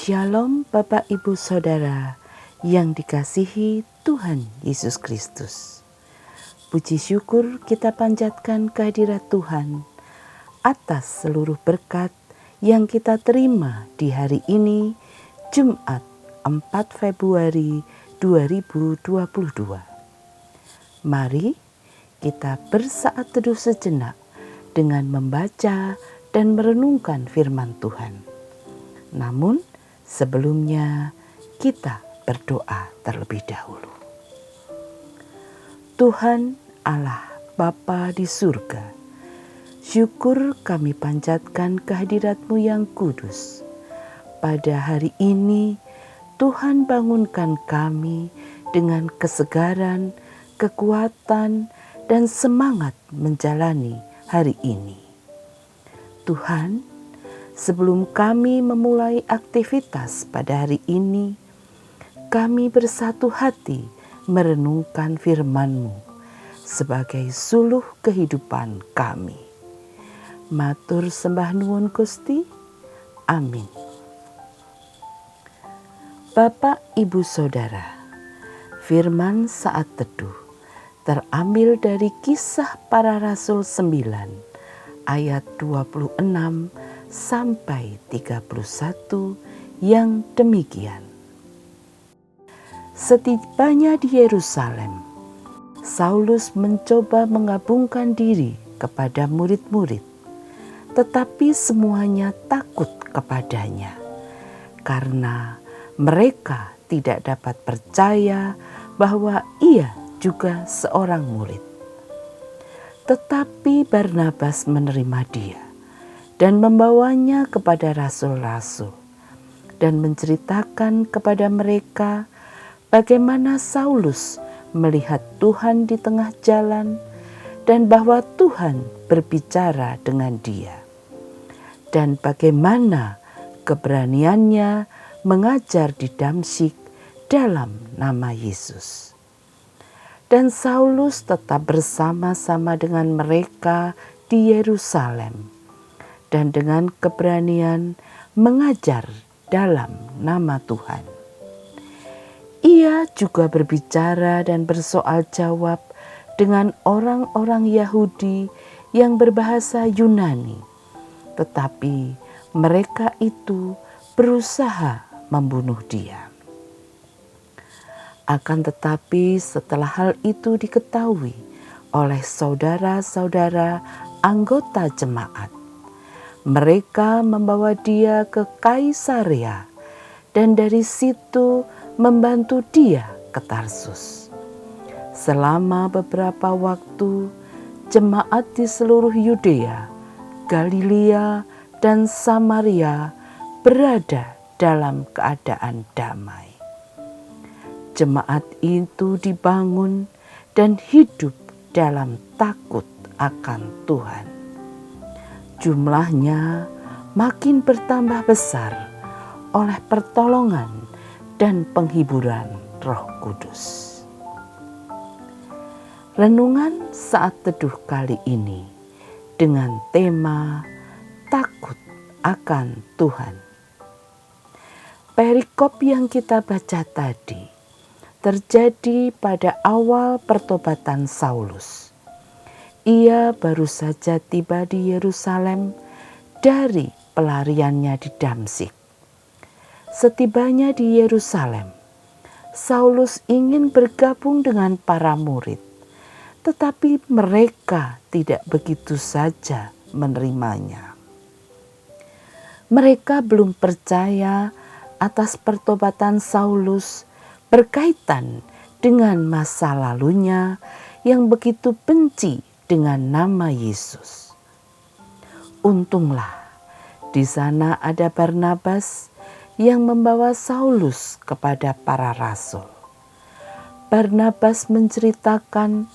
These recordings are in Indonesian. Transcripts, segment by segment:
Shalom Bapak Ibu Saudara yang dikasihi Tuhan Yesus Kristus. Puji syukur kita panjatkan kehadirat Tuhan atas seluruh berkat yang kita terima di hari ini, Jumat 4 Februari 2022. Mari kita bersaat teduh sejenak dengan membaca dan merenungkan firman Tuhan. Namun sebelumnya kita berdoa terlebih dahulu. Tuhan Allah Bapa di surga, syukur kami panjatkan kehadirat-Mu yang kudus. Pada hari ini Tuhan bangunkan kami dengan kesegaran, kekuatan, dan semangat menjalani hari ini. Tuhan, sebelum kami memulai aktivitas pada hari ini, kami bersatu hati merenungkan firman-Mu sebagai suluh kehidupan kami. Matur sembah nuwun Gusti. Amin. Bapak, Ibu, Saudara, firman saat teduh terambil dari Kisah Para Rasul 9 ayat 26 sampai 31 yang demikian. Setibanya di Yerusalem, Saulus mencoba menggabungkan diri kepada murid-murid, tetapi semuanya takut kepadanya karena mereka tidak dapat percaya bahwa ia juga seorang murid. Tetapi Barnabas menerima dia dan membawanya kepada rasul-rasul dan menceritakan kepada mereka bagaimana Saulus melihat Tuhan di tengah jalan dan bahwa Tuhan berbicara dengan dia, dan bagaimana keberaniannya mengajar di Damsyik dalam nama Yesus. Dan Saulus tetap bersama-sama dengan mereka di Yerusalem dan dengan keberanian mengajar dalam nama Tuhan. Ia juga berbicara dan bersoal jawab dengan orang-orang Yahudi yang berbahasa Yunani, tetapi mereka itu berusaha membunuh dia. Akan tetapi setelah hal itu diketahui oleh saudara-saudara anggota jemaat, mereka membawa dia ke Kaisarea dan dari situ membantu dia ke Tarsus. Selama beberapa waktu, jemaat di seluruh Yudea, Galilea, dan Samaria berada dalam keadaan damai. Jemaat itu dibangun dan hidup dalam takut akan Tuhan. Jumlahnya makin bertambah besar oleh pertolongan dan penghiburan Roh Kudus. Renungan saat teduh kali ini dengan tema takut akan Tuhan. Perikop yang kita baca tadi terjadi pada awal pertobatan Saulus. Ia baru saja tiba di Yerusalem dari pelariannya di Damsyik. Setibanya di Yerusalem, Saulus ingin bergabung dengan para murid, tetapi mereka tidak begitu saja menerimanya. Mereka belum percaya atas pertobatan Saulus berkaitan dengan masa lalunya yang begitu benci dengan nama Yesus. Untunglah di sana ada Barnabas yang membawa Saulus kepada para rasul. Barnabas menceritakan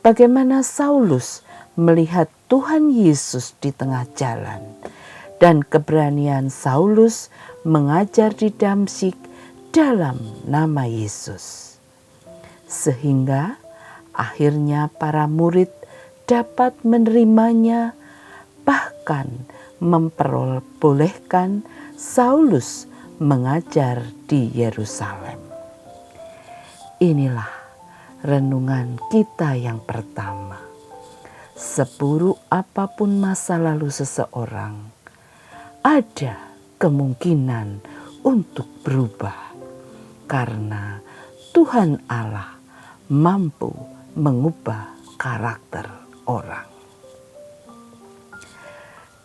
bagaimana Saulus melihat Tuhan Yesus di tengah jalan dan keberanian Saulus mengajar di Damsyik dalam nama Yesus, sehingga akhirnya para murid dapat menerimanya, bahkan memperbolehkan Saulus mengajar di Yerusalem. Inilah renungan kita yang pertama. Seburuk apapun masa lalu seseorang, ada kemungkinan untuk berubah karena Tuhan Allah mampu mengubah karakter orang.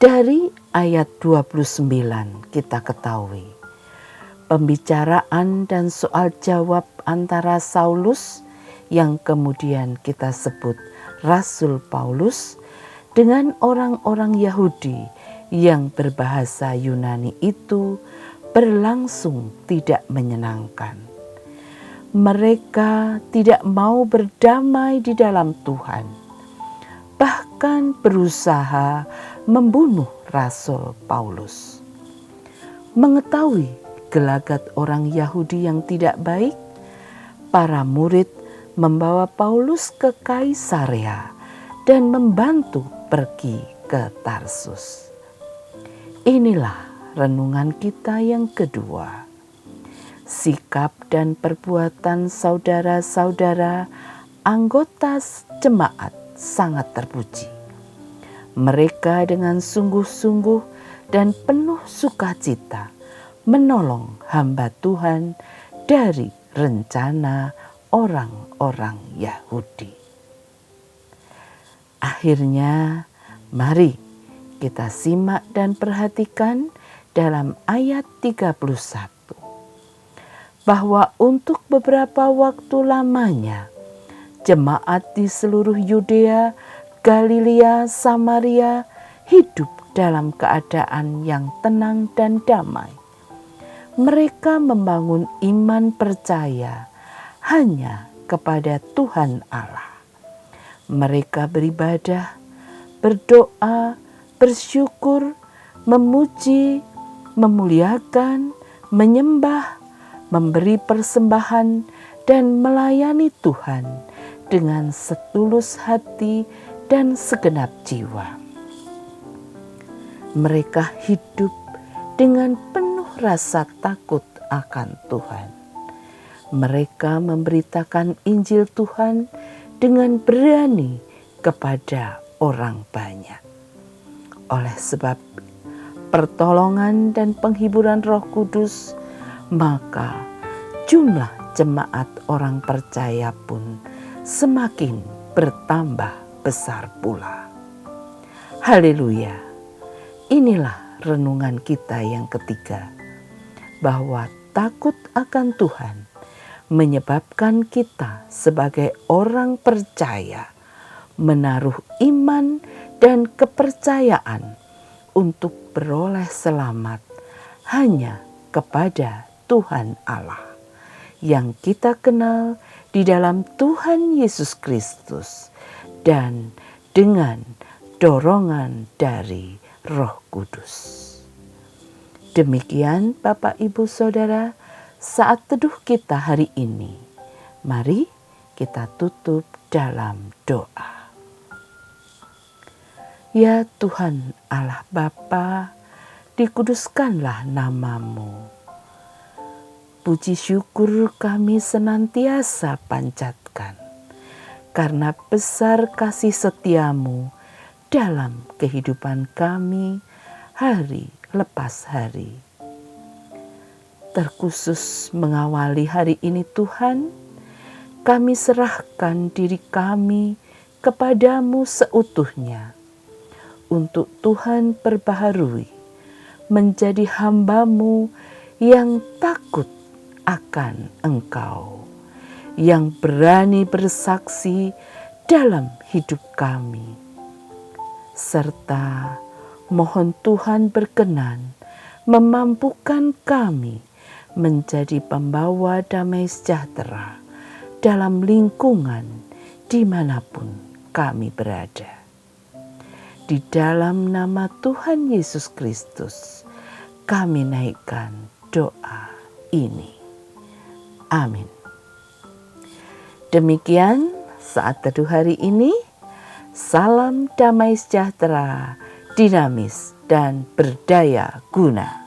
Dari ayat 29 kita ketahui pembicaraan dan soal jawab antara Saulus yang kemudian kita sebut Rasul Paulus dengan orang-orang Yahudi yang berbahasa Yunani itu berlangsung tidak menyenangkan. Mereka tidak mau berdamai di dalam Tuhan, bahkan berusaha membunuh Rasul Paulus. Mengetahui gelagat orang Yahudi yang tidak baik, para murid membawa Paulus ke Kaisarea dan membantu pergi ke Tarsus. Inilah renungan kita yang kedua. Sikap dan perbuatan saudara-saudara anggota jemaat sangat terpuji. Mereka dengan sungguh-sungguh dan penuh sukacita menolong hamba Tuhan dari rencana orang-orang Yahudi. Akhirnya, mari kita simak dan perhatikan dalam ayat 31 bahwa untuk beberapa waktu lamanya jemaat di seluruh Yudea, Galilea, Samaria hidup dalam keadaan yang tenang dan damai. Mereka membangun iman percaya hanya kepada Tuhan Allah. Mereka beribadah, berdoa, bersyukur, memuji, memuliakan, menyembah, memberi persembahan, dan melayani Tuhan dengan setulus hati dan segenap jiwa. Mereka hidup dengan penuh rasa takut akan Tuhan. Mereka memberitakan Injil Tuhan dengan berani kepada orang banyak. Oleh sebab pertolongan dan penghiburan Roh Kudus, maka jumlah jemaat orang percaya pun semakin bertambah besar pula. Haleluya! Inilah renungan kita yang ketiga, bahwa takut akan Tuhan menyebabkan kita sebagai orang percaya menaruh iman dan kepercayaan untuk beroleh selamat hanya kepada Tuhan Allah yang kita kenal di dalam Tuhan Yesus Kristus dan dengan dorongan dari Roh Kudus. Demikian Bapak Ibu Saudara, saat teduh kita hari ini. Mari kita tutup dalam doa. Ya Tuhan Allah Bapa, dikuduskanlah nama-Mu. Puji syukur kami senantiasa panjatkan, karena besar kasih setia-Mu dalam kehidupan kami hari lepas hari. Terkhusus mengawali hari ini Tuhan, kami serahkan diri kami kepadamu seutuhnya, untuk Tuhan perbaharui menjadi hamba-Mu yang takut akan Engkau, yang berani bersaksi dalam hidup kami, serta mohon Tuhan berkenan memampukan kami menjadi pembawa damai sejahtera dalam lingkungan dimanapun kami berada. Di dalam nama Tuhan Yesus Kristus, kami naikkan doa ini. Amin. Demikian saat teduh hari ini. Salam damai sejahtera, dinamis dan berdaya guna.